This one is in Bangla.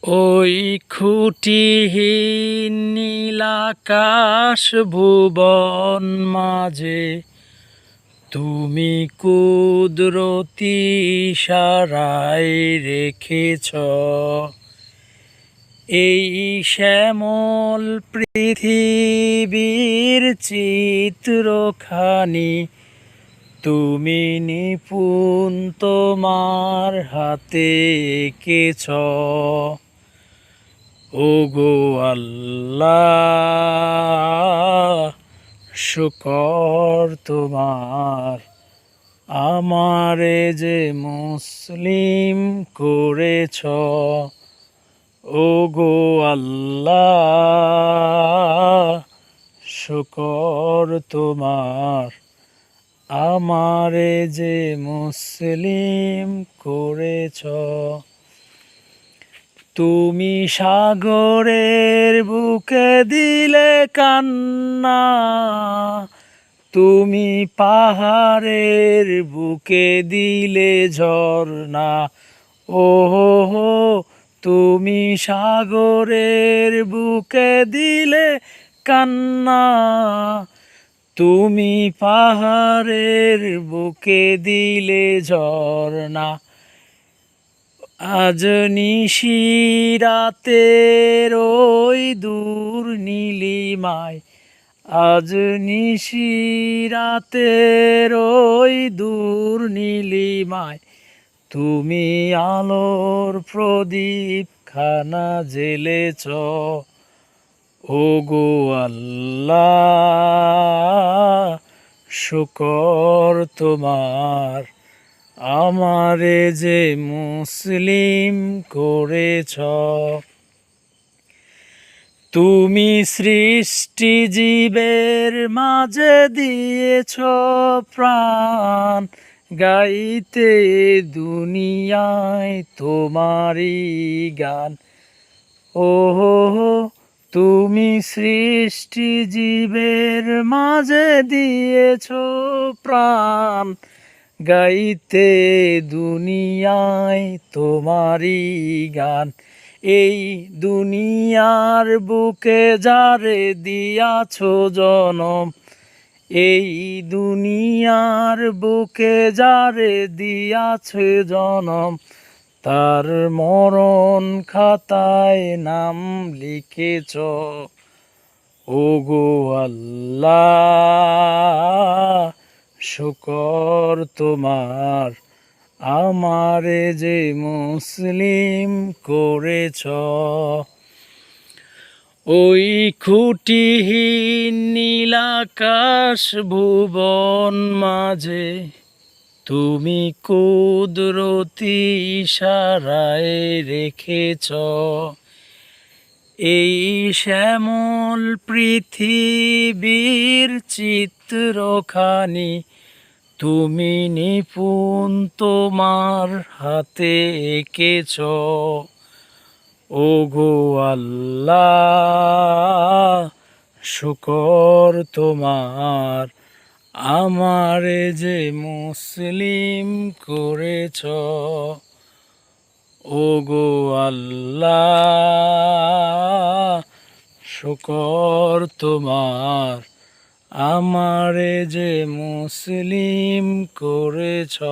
ওই খুঁটিহীন নীলাকাশ ভুবন মাঝে তুমি কুদরতি ইশারায় রেখেছ এই শ্যামল পৃথিবীর চিত্রখানি। তুমি নিপুণ তোমার হাতে এঁকেছ। ওগো আল্লাহ, শুকর তোমার, আমারে যে মুসলিম করেছ। ওগো আল্লাহ, শুকর তোমার, আমারে যে মুসলিম করেছ। তুমি সাগরের বুকে দিলে কান্না, তুমি পাহাড়ের বুকে দিলে ঝর্ণা। ওহো, তুমি সাগরের বুকে দিলে কান্না, তুমি পাহাড়ের বুকে দিলে ঝর্ণা। আজ নিশিরাতের ওই দূর নীলিমায়, আজ নিশিরাতের ওই দূর নীলিমায় তুমি আলোর প্রদীপ খানা জ্বেলেছ। ওগো আল্লাহ, শুকর তোমার, আমারে যে মুসলিম করেছ। তুমি সৃষ্টি জীবের মাঝে দিয়েছ প্রাণ, গাইতে দুনিয়ায় তোমারই গান। ওহো, তুমি সৃষ্টি জীবের মাঝে দিয়েছ প্রাণ, গাইতে দুনিয়ায় তোমারই গান। এই দুনিয়ার বুকে যারে দিয়াছ জনম, এই দুনিয়ার বুকে যারে দিয়াছ জনম, তার মরণ খাতায় নাম লিখেছ। ওগো আল্লাহ, শুকর তোমার, আমারে যে মুসলিম করেছ। ওই খুঁটিহীন নীলাকাশ ভুবন মাঝে তুমি কুদরতি ইশারায় রেখেছ এই শ্যামল পৃথিবীর চিত্রখানি। তুমি নিপুণ তোমার হাতে এঁকেছ। ওগো আল্লাহ, শুকর তোমার, আমারে যে মুসলিম করেছ। ওগো আল্লাহ, শুকর তোমার, আমারে যে মুসলিম করেছ।